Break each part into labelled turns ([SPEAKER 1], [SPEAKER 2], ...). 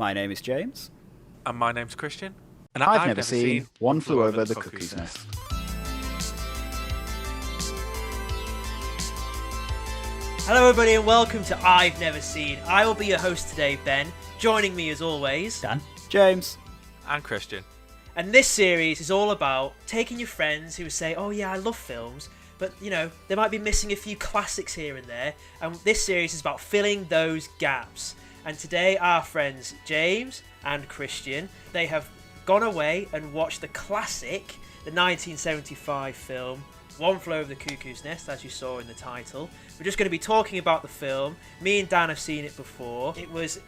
[SPEAKER 1] My name is James.
[SPEAKER 2] And my name's Kristian. And
[SPEAKER 1] I've never seen One Flew Over the Cuckoo's Nest.
[SPEAKER 3] Hello everybody and welcome to I've Never Seen. I will be your host today, Ben. Joining me as always,
[SPEAKER 4] Dan,
[SPEAKER 1] James,
[SPEAKER 2] and Kristian.
[SPEAKER 3] And this series is all about taking your friends who say, oh yeah, I love films, but you know, they might be missing a few classics here and there. And this series is about filling those gaps. And today our friends James and Kristian, they have gone away and watched the classic, the 1975 film, One Flew Over the Cuckoo's Nest, as you saw in the title. We're just going to be talking about the film. Me and Dan have seen it before. It was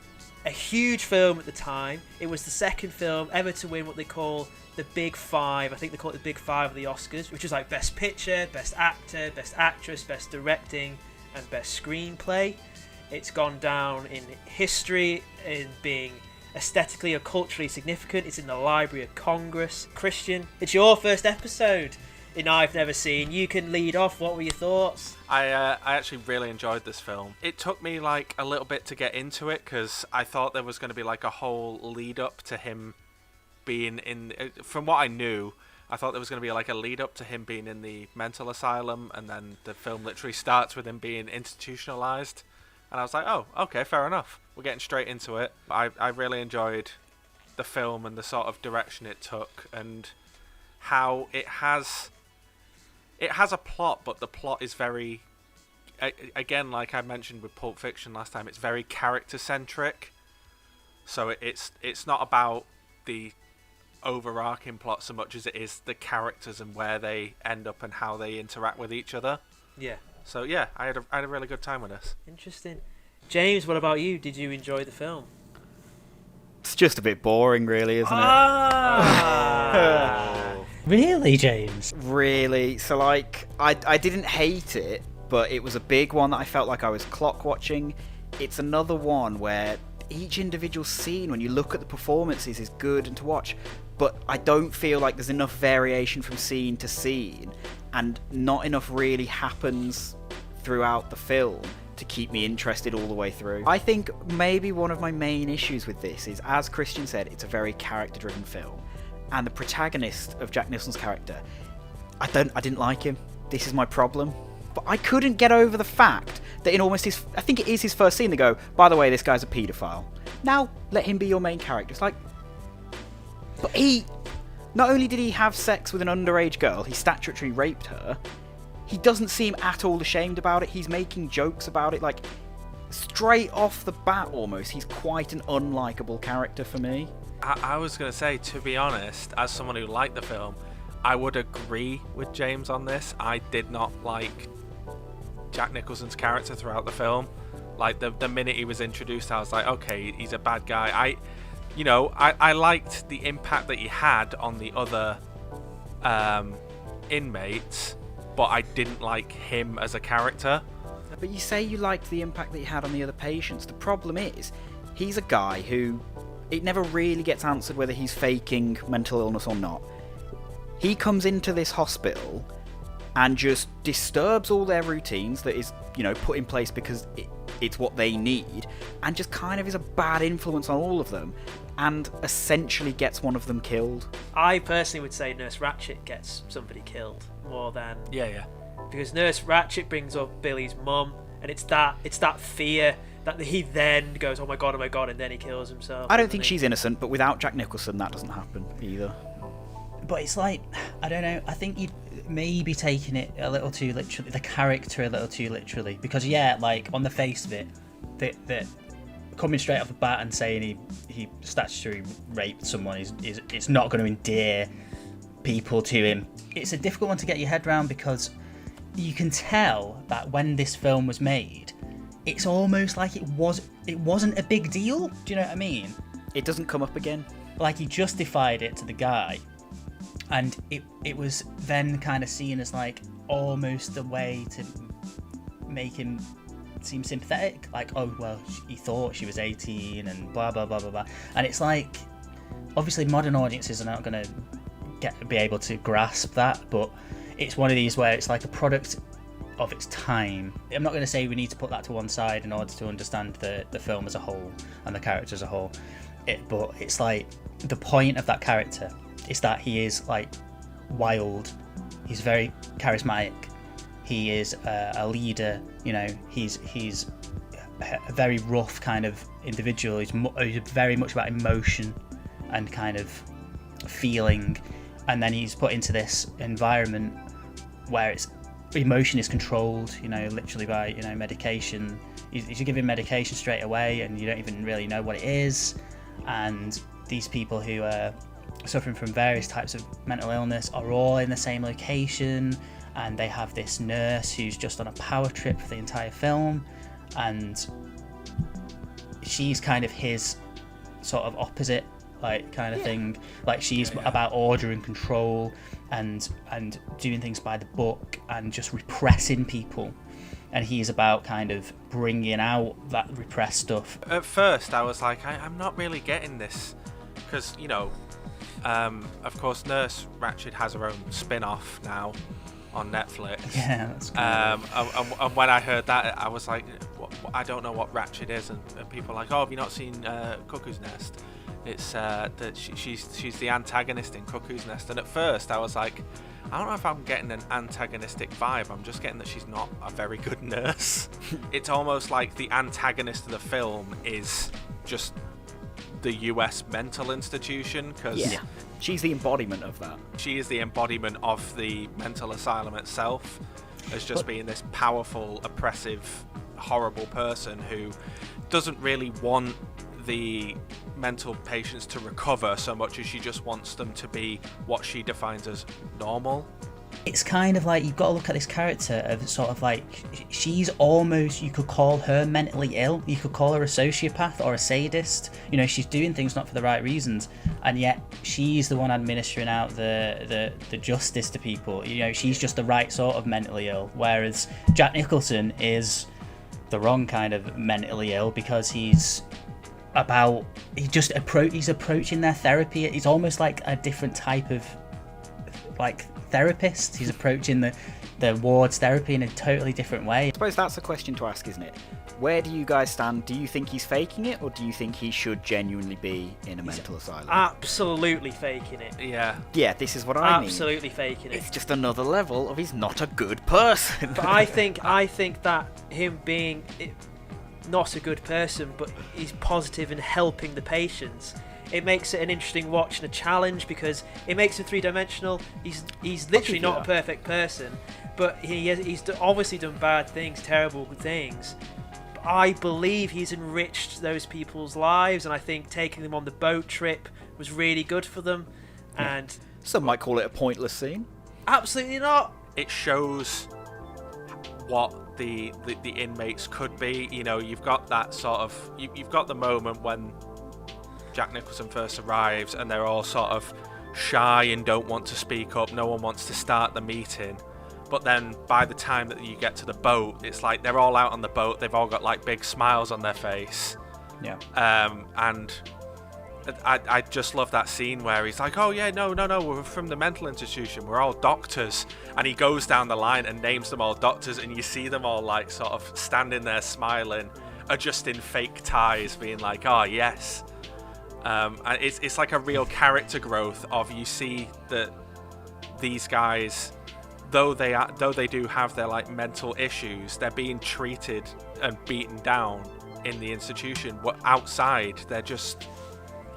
[SPEAKER 3] a huge film at the time. It was the second film ever to win what they call the Big Five. I think they call it the Big Five of the Oscars, which is like Best Picture, Best Actor, Best Actress, Best Directing, and Best Screenplay. It's gone down in history in being aesthetically or culturally significant. It's in the Library of Congress. Kristian, it's your first episode in I've Never Seen. You can lead off. What were your thoughts?
[SPEAKER 2] I actually really enjoyed this film. It took me like a little bit to get into it because I thought there was going to be like a whole lead up to him being in. From what I knew, I thought there was going to be like a lead up to him being in the mental asylum, and then the film literally starts with him being institutionalized. And I was like, oh, okay, fair enough. We're getting straight into it. I really enjoyed the film and the sort of direction it took, and how it has a plot, but the plot is very, again, like I mentioned with Pulp Fiction last time, it's very character-centric. So it's not about the overarching plot so much as it is the characters and where they end up and how they interact with each other.
[SPEAKER 3] Yeah.
[SPEAKER 2] So yeah, I had a really good time with this.
[SPEAKER 3] Interesting. James, what about you? Did you enjoy the film?
[SPEAKER 1] It's just a bit boring, really, isn't
[SPEAKER 3] it?
[SPEAKER 4] Really, James?
[SPEAKER 1] Really. So, like, I didn't hate it, but it was a big one that I felt like I was clock watching. It's another one where each individual scene, when you look at the performances, is good and to watch, but I don't feel like there's enough variation from scene to scene, and not enough really happens throughout the film to keep me interested all the way through. I think maybe one of my main issues with this is, as Kristian said, it's a very character-driven film, and the protagonist of Jack Nicholson's character, I didn't like him. This is my problem. But I couldn't get over the fact that in almost I think it is his first scene, they go, by the way, this guy's a paedophile. Now, let him be your main character. It's like, but not only did he have sex with an underage girl, he statutory raped her, he doesn't seem at all ashamed about it. He's making jokes about it. Like, straight off the bat almost, he's quite an unlikable character for me.
[SPEAKER 2] I was going to say, to be honest, as someone who liked the film, I would agree with James on this. I did not like Jack Nicholson's character throughout the film. Like, the minute he was introduced, I was like, okay, he's a bad guy. I liked the impact that he had on the other inmates, but I didn't like him as a character.
[SPEAKER 1] But you say you liked the impact that he had on the other patients. The problem is, he's a guy who, it never really gets answered whether he's faking mental illness or not. He comes into this hospital and just disturbs all their routines that is, put in place because it's what they need, and just kind of is a bad influence on all of them, and essentially gets one of them killed.
[SPEAKER 3] I personally would say Nurse Ratched gets somebody killed more than...
[SPEAKER 2] Yeah.
[SPEAKER 3] Because Nurse Ratched brings up Billy's mum, and it's that fear that he then goes, oh my god, and then he kills himself.
[SPEAKER 1] I don't think she's innocent, but without Jack Nicholson, that doesn't happen either.
[SPEAKER 4] But it's like, I don't know, I think you'd maybe taking it a little too literally, the character a little too literally, because yeah, like, on the face of it, that coming straight off the bat and saying he statutory raped someone is it's not going to endear people to him. It's a difficult one to get your head around, because you can tell that when this film was made, it's almost like it wasn't a big deal. Do you know what I mean?
[SPEAKER 1] It doesn't come up again.
[SPEAKER 4] Like, he justified it to the guy, and it was then kind of seen as like almost a way to make him seem sympathetic. Like, oh well, he thought she was 18 and blah blah blah blah blah. And it's like, obviously modern audiences are not going to be able to grasp that, but it's one of these where it's like a product of its time. I'm not going to say we need to put that to one side in order to understand the film as a whole and the character as a whole, but it's like the point of that character is that he is like wild. He's very charismatic. He is a leader. You know, he's a very rough kind of individual. He's very much about emotion and kind of feeling, and then he's put into this environment where it's emotion is controlled, you know, literally by, you know, medication. He's giving medication straight away, and you don't even really know what it is. And these people who are suffering from various types of mental illness are all in the same location, and they have this nurse who's just on a power trip for the entire film, and she's kind of his sort of opposite, like, kind of thing. Like, she's about order and control and doing things by the book and just repressing people, and he's about kind of bringing out that repressed stuff.
[SPEAKER 2] At first I was like, I'm not really getting this, because, you know, of course Nurse Ratched has her own spin-off now on Netflix.
[SPEAKER 4] Yeah, that's cool.
[SPEAKER 2] And when I heard that, I was like, I don't know what Ratched is, and people are like, oh, have you not seen Cuckoo's Nest? It's that she's the antagonist in Cuckoo's Nest, and at first I was like, I don't know if I'm getting an antagonistic vibe. I'm just getting that she's not a very good nurse. It's almost like the antagonist of the film is just the US mental institution, because
[SPEAKER 1] she's the embodiment of that.
[SPEAKER 2] She is the embodiment of the mental asylum itself, as just being this powerful, oppressive, horrible person who doesn't really want the mental patients to recover so much as she just wants them to be what she defines as normal.
[SPEAKER 4] It's kind of like, you've got to look at this character of sort of like, she's almost, you could call her mentally ill, you could call her a sociopath or a sadist. You know, she's doing things not for the right reasons, and yet she's the one administering out the justice to people. You know, she's just the right sort of mentally ill, whereas Jack Nicholson is the wrong kind of mentally ill, because he's approaching their therapy. He's almost like a different type of like therapist. He's approaching the ward's therapy in a totally different way.
[SPEAKER 1] I suppose that's a question to ask, isn't it? Where do you guys stand? Do you think he's faking it, or do you think he should genuinely be in a mental asylum?
[SPEAKER 3] Absolutely faking it.
[SPEAKER 1] Yeah, this is what I mean.
[SPEAKER 3] Absolutely faking it.
[SPEAKER 1] It's just another level of he's not a good person.
[SPEAKER 3] But I think that him being not a good person, but he's positive in helping the patients, it makes it an interesting watch and a challenge, because it makes him three-dimensional. He's literally not a perfect person, but he's obviously done bad things, terrible things. But I believe he's enriched those people's lives, and I think taking them on the boat trip was really good for them.
[SPEAKER 1] Yeah.
[SPEAKER 3] And
[SPEAKER 1] some might call it a pointless scene.
[SPEAKER 3] Absolutely not.
[SPEAKER 2] It shows what the inmates could be. You know, you've got that sort of, you've got the moment when Jack Nicholson first arrives and they're all sort of shy and don't want to speak up, no one wants to start the meeting, but then by the time that you get to the boat, it's like they're all out on the boat, they've all got like big smiles on their face. And I just love that scene where he's like, oh yeah, no, we're from the mental institution, we're all doctors, and he goes down the line and names them all doctors, and you see them all like sort of standing there smiling, adjusting fake ties, being like, oh yes. And it's like a real character growth of, you see that these guys, though they do have their like mental issues, they're being treated and beaten down in the institution. Outside, they're just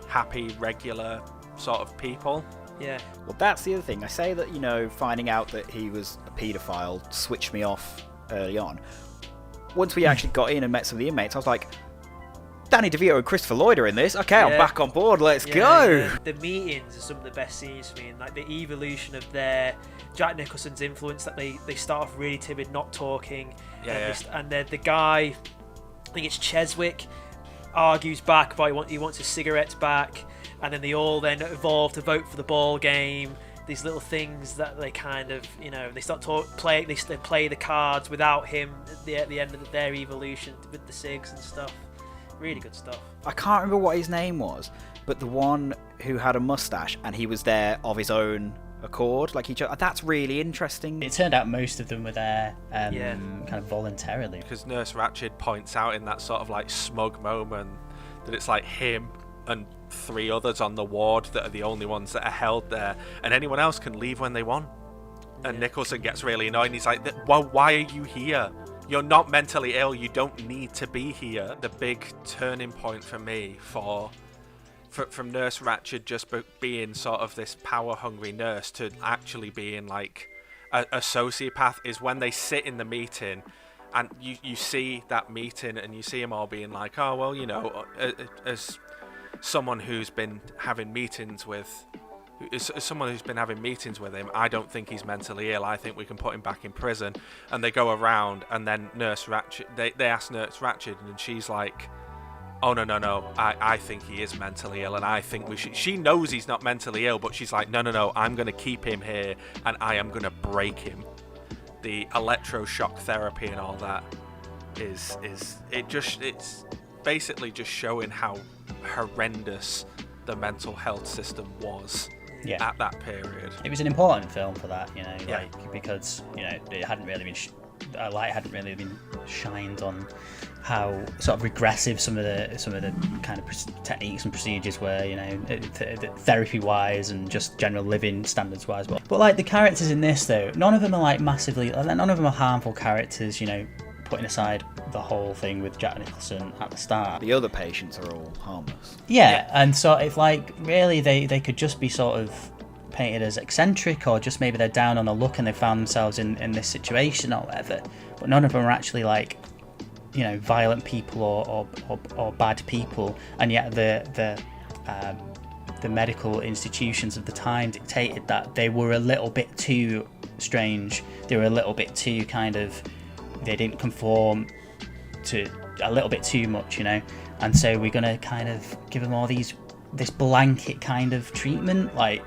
[SPEAKER 2] happy, regular sort of people.
[SPEAKER 3] Yeah.
[SPEAKER 1] Well, that's the other thing. I say that, you know, finding out that he was a paedophile switched me off early on. Once we actually got in and met some of the inmates, I was like, Danny DeVito and Christopher Lloyd are in this. Okay, I'm back on board. Let's go. Yeah.
[SPEAKER 3] The meetings are some of the best scenes for me, and like the evolution of their Jack Nicholson's influence. That they start off really timid, not talking, and the guy, I think it's Cheswick, argues back about he wants his cigarettes back, and then they all then evolve to vote for the ball game. These little things that they kind of, you know, they start play the cards without him at the end of their evolution with the cigs and stuff. Really good stuff.
[SPEAKER 1] I can't remember what his name was, but the one who had a mustache and he was there of his own accord, like that's really interesting.
[SPEAKER 4] It turned out most of them were there kind of voluntarily.
[SPEAKER 2] Because Nurse Ratched points out in that sort of like smug moment that it's like him and 3 others on the ward that are the only ones that are held there, and anyone else can leave when they want. And Nicholson gets really annoyed, and he's like, well, why are you here? You're not mentally ill, you don't need to be here. The big turning point for me from Nurse Ratched just being sort of this power-hungry nurse to actually being like a sociopath is when they sit in the meeting, and you see that meeting, and you see them all being like, oh, well, you know, as someone who's been having meetings with him, I don't think he's mentally ill. I think we can put him back in prison. And they go around, and then Nurse Ratched, they ask Nurse Ratched, and she's like, oh, no, I think he is mentally ill, and I think we should... She knows he's not mentally ill, but she's like, no, I'm going to keep him here, and I am going to break him. The electroshock therapy and all that it's basically just showing how horrendous the mental health system was at that period.
[SPEAKER 4] It was an important film for that, you know, like, because, you know, it hadn't really been a light hadn't really been shined on how sort of regressive some of the kind of techniques and procedures were, you know, therapy wise and just general living standards wise. But like the characters in this though, none of them are like massively, none of them are harmful characters, you know, putting aside the whole thing with Jack Nicholson at the start.
[SPEAKER 1] The other patients are all harmless.
[SPEAKER 4] Yeah, and so if like really they could just be sort of painted as eccentric, or just maybe they're down on a luck and they found themselves in this situation or whatever, but none of them are actually like, you know, violent people or bad people, and yet the medical institutions of the time dictated that they were a little bit too strange, they were a little bit too kind of, they didn't conform to a little bit too much, you know, and so we're gonna kind of give them all this blanket kind of treatment. Like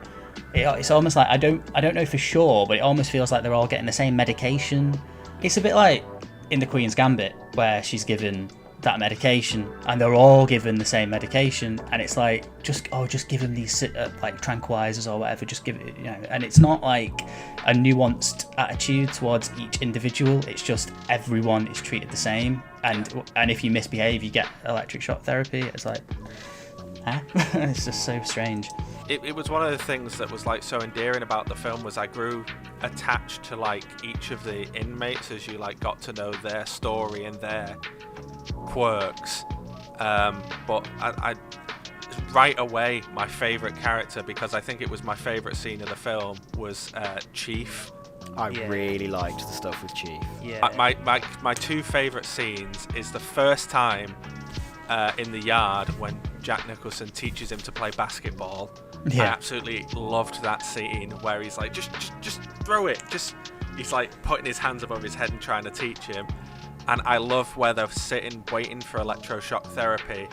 [SPEAKER 4] it's almost like I don't know for sure, but it almost feels like they're all getting the same medication. It's a bit like in The Queen's Gambit where she's given that medication and they're all given the same medication, and it's like just give them these like tranquilizers or whatever, just give it, you know, and it's not like a nuanced attitude towards each individual, it's just everyone is treated the same, and if you misbehave you get electric shock therapy. It's like it's just so strange.
[SPEAKER 2] It was one of the things that was like so endearing about the film, was I grew attached to like each of the inmates as you like got to know their story and their quirks, but I right away my favourite character, because I think it was my favourite scene of the film, was Chief.
[SPEAKER 1] I really liked the stuff with Chief.
[SPEAKER 3] Yeah.
[SPEAKER 2] My two favourite scenes is the first time in the yard when Jack Nicholson teaches him to play basketball. I absolutely loved that scene where he's like, just throw it. He's like putting his hands above his head and trying to teach him. And I love where they're sitting waiting for electroshock therapy,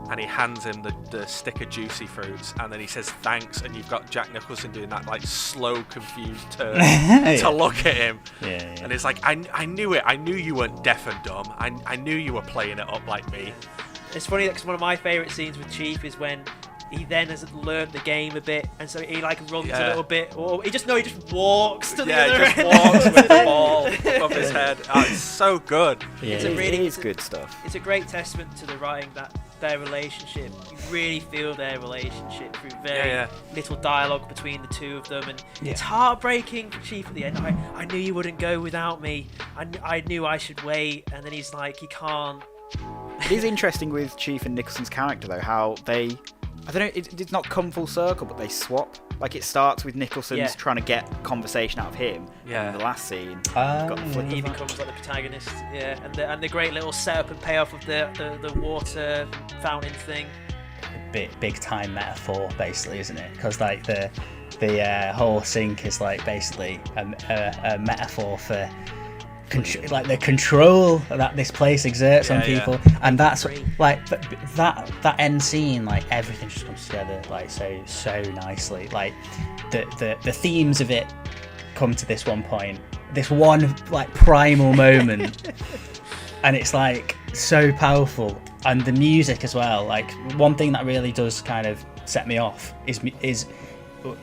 [SPEAKER 2] and he hands him the stick of juicy fruits, and then he says thanks, and you've got Jack Nicholson doing that like slow, confused turn to look at him. And it's like, I knew it. I knew you weren't deaf and dumb. I knew you were playing it up like me.
[SPEAKER 3] It's funny because one of my favourite scenes with Chief is when he then has learned the game a bit, and so he like runs a little bit, or he just walks to the other end.
[SPEAKER 2] He just walks with the ball above his head. Oh, it's so good.
[SPEAKER 1] Yeah, it is good stuff.
[SPEAKER 3] It's a great testament to the writing, that their relationship, you really feel their relationship through very little dialogue between the two of them, and it's heartbreaking for Chief at the end. I knew you wouldn't go without me. I knew I should wait, and then he's like, he can't.
[SPEAKER 1] It is interesting with Chief and Nicholson's character though, how they, I don't know, it's not come full circle, but they swap. Like it starts with Nicholson's trying to get conversation out of him. And in the last scene, got the flip
[SPEAKER 3] he becomes like the protagonist. And the great little setup and payoff of the water fountain thing.
[SPEAKER 4] Big time metaphor, basically, isn't it? Because like the whole sink is like basically a metaphor for like the control that this place exerts on people, and that's like that end scene, like everything just comes together like so nicely. Like the themes of it come to this one point, this one like primal moment, and it's like so powerful. And the music as well. Like one thing that really does kind of set me off is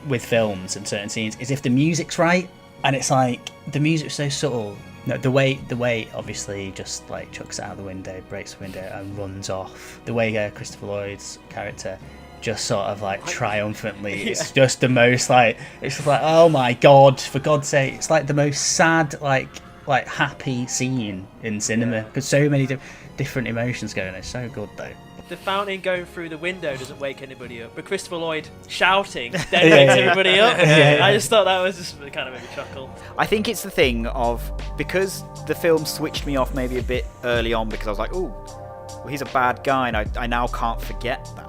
[SPEAKER 4] with films and certain scenes is if the music's right, and it's like the music's so subtle. No, the way obviously just like chucks it out the window, breaks the window and runs off. The way Christopher Lloyd's character just sort of like triumphantly. It's just the most like, it's just like, oh my god, for God's sake, it's like the most sad like happy scene in cinema because so many different emotions going on. It's so good though.
[SPEAKER 3] The fountain going through the window doesn't wake anybody up, but Christopher Lloyd shouting then wakes everybody up. I just thought that was just kind of made me chuckle.
[SPEAKER 1] I think it's the thing of, because the film switched me off maybe a bit early on because I was like, oh, well, he's a bad guy, and I now can't forget that.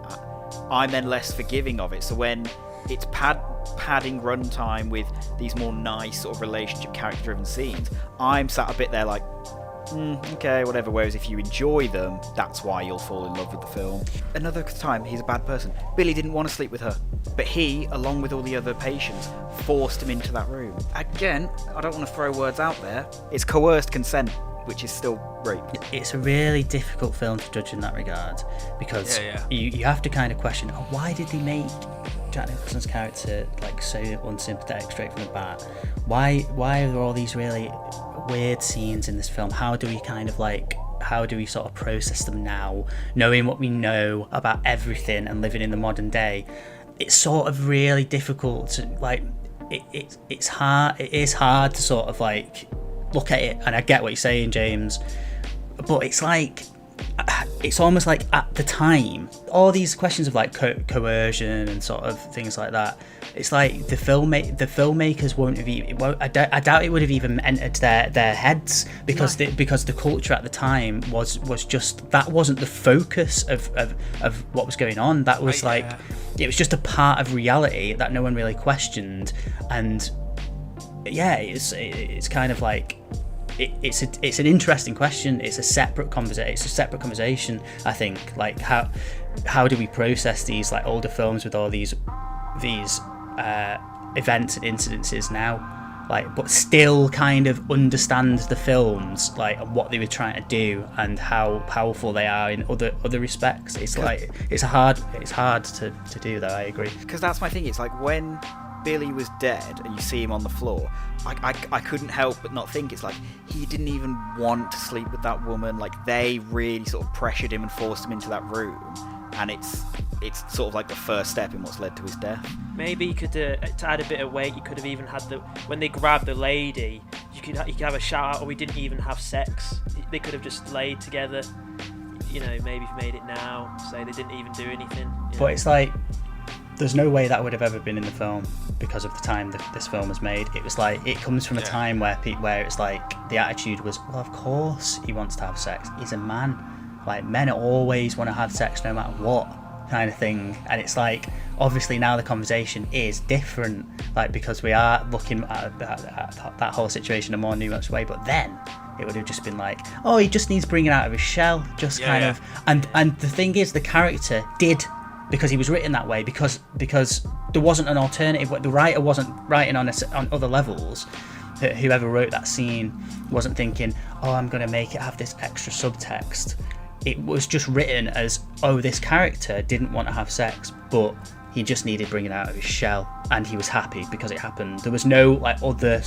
[SPEAKER 1] I'm then less forgiving of it. So when it's padding runtime with these more nice sort of relationship character-driven scenes, I'm sat a bit there like, okay, whatever. Whereas if you enjoy them, that's why you'll fall in love with the film. Another time, he's a bad person. Billy didn't want to sleep with her, but he, along with all the other patients, forced him into that room. Again, I don't want to throw words out there. It's coerced consent, which is still rape.
[SPEAKER 4] It's a really difficult film to judge in that regard because you have to kind of question, why did they make Jack Nicholson's character like so unsympathetic straight from the bat? Why are there all these really weird scenes in this film? How do we sort of process them now, knowing what we know about everything and living in the modern day? It's sort of really difficult to like. It is hard to sort of like look at it, and I get what you're saying, James, but it's like, it's almost like at the time, all these questions of like coercion and sort of things like that, it's like the filmmakers won't have even, I doubt it would have even entered their heads because the culture at the time was just, that wasn't the focus of what was going on. That was it was just a part of reality that no one really questioned. And it's kind of like, it's an interesting question. It's a separate conversation. I think, like how do we process these like older films with all these events and incidences now, like, but still kind of understand the films, like, and what they were trying to do and how powerful they are in other respects. It's like it's hard to do though. I agree,
[SPEAKER 1] because that's my thing. It's like when Billy was dead and you see him on the floor, I couldn't help but not think, it's like he didn't even want to sleep with that woman. Like, they really sort of pressured him and forced him into that room, and it's sort of like the first step in what's led to his death.
[SPEAKER 3] Maybe you could, to add a bit of weight, you could have even had when they grabbed the lady, you could have a shout out, or we didn't even have sex. They could have just laid together. You know, maybe if you made it now, say they didn't even do anything.
[SPEAKER 4] But it's like, there's no way that would have ever been in the film because of the time that this film was made. It was like, it comes from a time where it's like the attitude was, well, of course he wants to have sex. He's a man. Like, men always want to have sex no matter what, kind of thing. And it's like, obviously now the conversation is different, like, because we are looking at that whole situation in a more nuanced way. But then it would have just been like, oh, he just needs bringing out of his shell, just kind of. And the thing is, the character did, because he was written that way, because there wasn't an alternative. The writer wasn't writing on other levels. Whoever wrote that scene wasn't thinking, oh, I'm going to make it have this extra subtext. It was just written as, oh, this character didn't want to have sex, but he just needed bringing out of his shell, and he was happy because it happened. There was no like other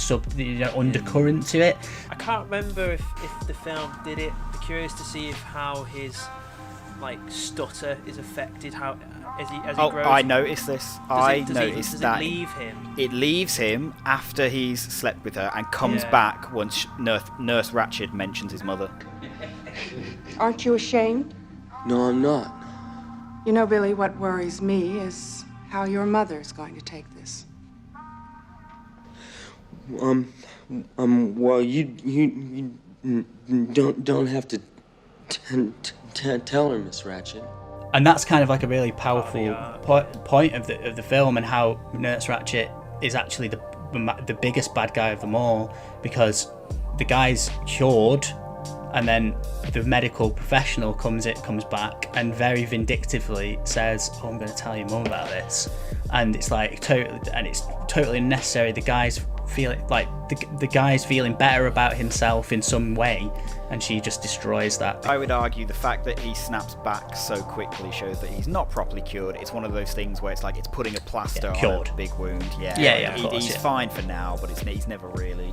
[SPEAKER 4] undercurrent to it.
[SPEAKER 3] I can't remember if the film did it. I'm curious to see how his like stutter is affected as he grows.
[SPEAKER 1] I noticed this.
[SPEAKER 3] Does it leave him?
[SPEAKER 1] It leaves him after he's slept with her and comes back once Nurse Ratched mentions his mother.
[SPEAKER 5] Aren't you ashamed?
[SPEAKER 6] No, I'm not.
[SPEAKER 5] You know, Billy, what worries me is how your mother's going to take this.
[SPEAKER 6] Well, you don't have to tell her, Miss Ratched.
[SPEAKER 4] And that's kind of like a really powerful point of the film, and how Nurse Ratched is actually the biggest bad guy of them all, because the guy's cured, and then the medical professional comes back and very vindictively says, oh, I'm going to tell your mum about this, and it's like totally unnecessary. The guy's feeling like the guy's feeling better about himself in some way, and she just destroys that.
[SPEAKER 1] I would argue the fact that he snaps back so quickly shows that he's not properly cured. It's one of those things where it's like it's putting a plaster on a big wound. He's fine for now, but he's never really.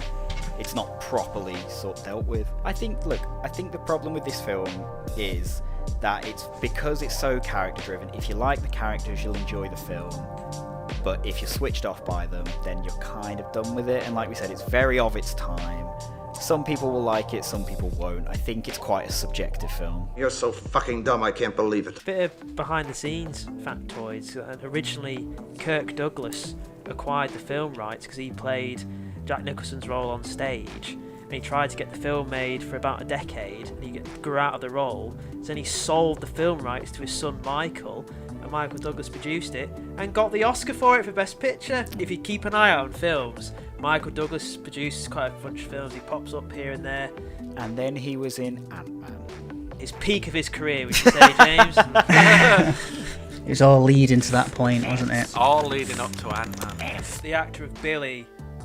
[SPEAKER 1] It's not properly sort of dealt with. I think the problem with this film is that it's because it's so character driven. If you like the characters, you'll enjoy the film. But if you're switched off by them, then you're kind of done with it. And like we said, it's very of its time. Some people will like it, some people won't. I think it's quite a subjective film.
[SPEAKER 7] You're so fucking dumb, I can't believe it.
[SPEAKER 3] Bit of behind the scenes factoids. Originally, Kirk Douglas acquired the film rights because he played Jack Nicholson's role on stage, and he tried to get the film made for about a decade, and he grew out of the role. So then he sold the film rights to his son Michael, and Michael Douglas produced it and got the Oscar for it for Best Picture. If you keep an eye out on films, Michael Douglas produces quite a bunch of films. He pops up here and there.
[SPEAKER 1] And then he was in Ant-Man.
[SPEAKER 3] His peak of his career, would you say, James?
[SPEAKER 4] It was all leading to that point, wasn't it?
[SPEAKER 2] All leading up to Ant-Man.
[SPEAKER 3] The actor of Billy,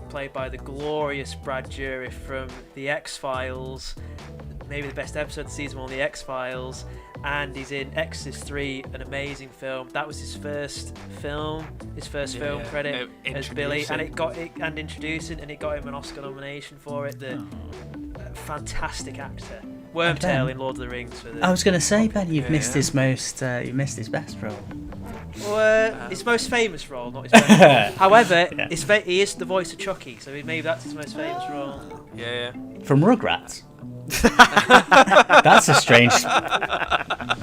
[SPEAKER 3] played by the glorious Brad Dourif from The X-Files, maybe the best episode of season 1 of The X-Files, and he's in Exorcist 3, an amazing film. That was his first film credit as Billy, and it got him an Oscar nomination for it. The fantastic actor. Wormtail in Lord of the Rings.
[SPEAKER 4] I was going to say, Ben, you've missed his best role.
[SPEAKER 3] Well, his most famous role, not his best. However, he is the voice of Chucky, so maybe that's his most famous role.
[SPEAKER 2] Yeah.
[SPEAKER 4] From Rugrats. That's a strange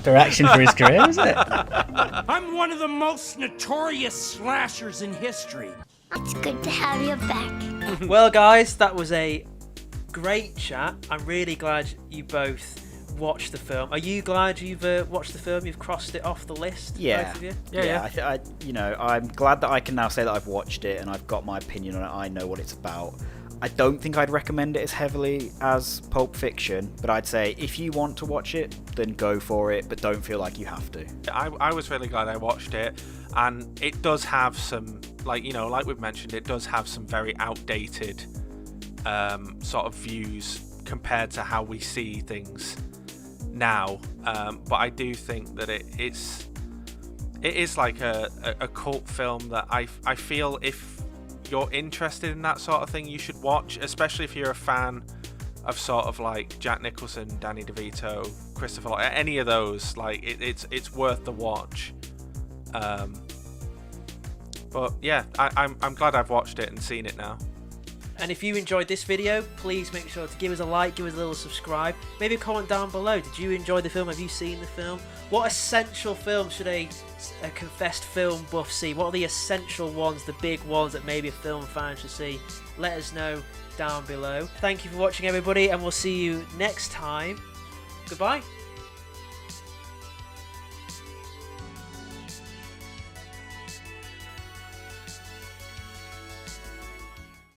[SPEAKER 4] direction for his career, isn't it?
[SPEAKER 8] I'm one of the most notorious slashers in history.
[SPEAKER 9] It's good to have you back.
[SPEAKER 3] Well, guys, that was a great chat. I'm really glad you both watched the film. Are you glad you've watched the film? You've crossed it off the list,
[SPEAKER 1] Yeah.
[SPEAKER 3] both of you?
[SPEAKER 1] Yeah. I'm glad that I can now say that I've watched it and I've got my opinion on it. I know what it's about. I don't think I'd recommend it as heavily as Pulp Fiction, but I'd say if you want to watch it, then go for it, but don't feel like you have to.
[SPEAKER 2] I was really glad I watched it, and it does have some, like we've mentioned, it does have some very outdated sort of views compared to how we see things now. But I do think that it is like a cult film that I feel if you're interested in that sort of thing, you should watch, especially if you're a fan of sort of like Jack Nicholson, Danny DeVito, Christopher Lloyd, any of those. Like it's worth the watch. But yeah, I'm glad I've watched it and seen it now.
[SPEAKER 3] And if you enjoyed this video, please make sure to give us a like, give us a little subscribe, maybe a comment down below. Did you enjoy the film? Have you seen the film? What essential films should a confessed film buff see? What are the essential ones, the big ones that maybe a film fan should see? Let us know down below. Thank you for watching, everybody, and we'll see you next time. Goodbye.